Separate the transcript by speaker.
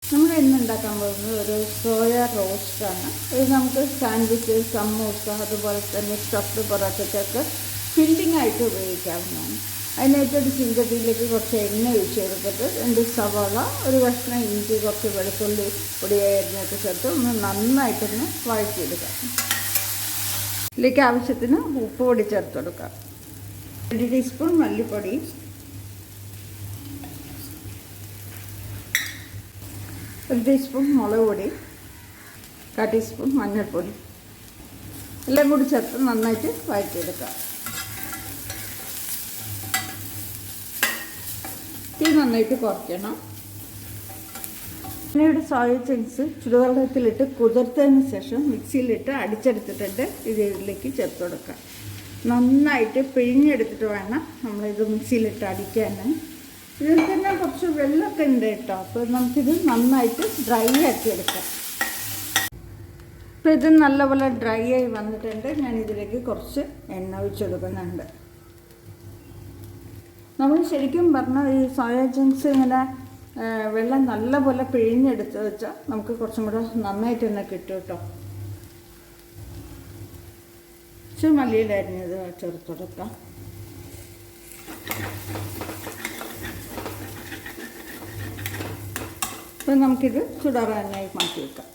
Speaker 1: നമ്മൾ ഇന്ന് ഉണ്ടാക്കാൻ പോകുന്നത് ഒരു സോയ റോസ്റ്റാണ്. ഇത് നമുക്ക് സാൻഡ്വിച്ച്, സമൂസ, അതുപോലെ തന്നെ സ്റ്റഫ്ഡ് പൊറോട്ടയ്ക്കൊക്കെ ഫില്ലിംഗ് ആയിട്ട് ഉപയോഗിക്കാവുന്നതാണ്. അതിനായിട്ടൊരു ചീഞ്ചട്ടിയിലേക്ക് കുറച്ച് എണ്ണ ഒഴിച്ച് കൊടുത്തിട്ട് 2 സവാള, ഒരു കഷ്ണം ഇഞ്ചി, കുറച്ച് വെളുത്തുള്ളി പൊടിയായി അരിഞ്ഞൊക്കെ ചേർത്ത് ഒന്ന് നന്നായിട്ടൊന്ന് വഴറ്റിയെടുക്കാം. ഇതിലേക്ക് ആവശ്യത്തിന് ഉപ്പ് പൊടി ചേർത്ത് കൊടുക്കാം. 1 ടീസ്പൂൺ മല്ലിപ്പൊടി, 1 ടീസ്പൂൺ മുളക് പൊടി, 1/4 ടീസ്പൂൺ മഞ്ഞൾപ്പൊടി എല്ലാം കൂടി ചേർത്ത് നന്നായിട്ട് വഴറ്റിയെടുക്കാം. തീ നന്നായിട്ട് കുറയ്ക്കണം. പിന്നീട് സോയ ചങ്ക്സ് ചുടുവെള്ളത്തിലിട്ട് കുതിർത്തതിന് ശേഷം മിക്സിയിലിട്ട് അടിച്ചെടുത്തിട്ടുണ്ട്. ഇതിലേക്ക് ചേർത്ത് കൊടുക്കാം. നന്നായിട്ട് പിഴിഞ്ഞെടുത്തിട്ട് വേണം നമ്മളിത് മിക്സിയിലിട്ട് അടിക്കാൻ. ഇതിൽ തന്നെ കുറച്ച് വെള്ളമൊക്കെ ഉണ്ട് കേട്ടോ. അപ്പോൾ നമുക്കിത് നന്നായിട്ട് ഡ്രൈ ആക്കി എടുക്കാം. അപ്പോൾ ഇത് നല്ലപോലെ ഡ്രൈ ആയി വന്നിട്ടുണ്ട്. ഞാനിതിലേക്ക് കുറച്ച് എണ്ണ ഒഴിച്ചെടുക്കുന്നുണ്ട്. നമ്മൾ ശരിക്കും പറഞ്ഞാൽ ഈ സോയ ചങ്ക്സ് ഇങ്ങനെ വെള്ളം നല്ലപോലെ പിഴിഞ്ഞെടുത്ത് വെച്ചാൽ നമുക്ക് കുറച്ചും കൂടെ നന്നായിട്ട് തന്നെ കിട്ടും കേട്ടോ. പക്ഷെ മല്ലിയിലരിഞ്ഞത് ചേർത്ത് കൊടുക്കാം. അപ്പം നമുക്കിത് ചുടാറാനായി മാറ്റി വെക്കാം.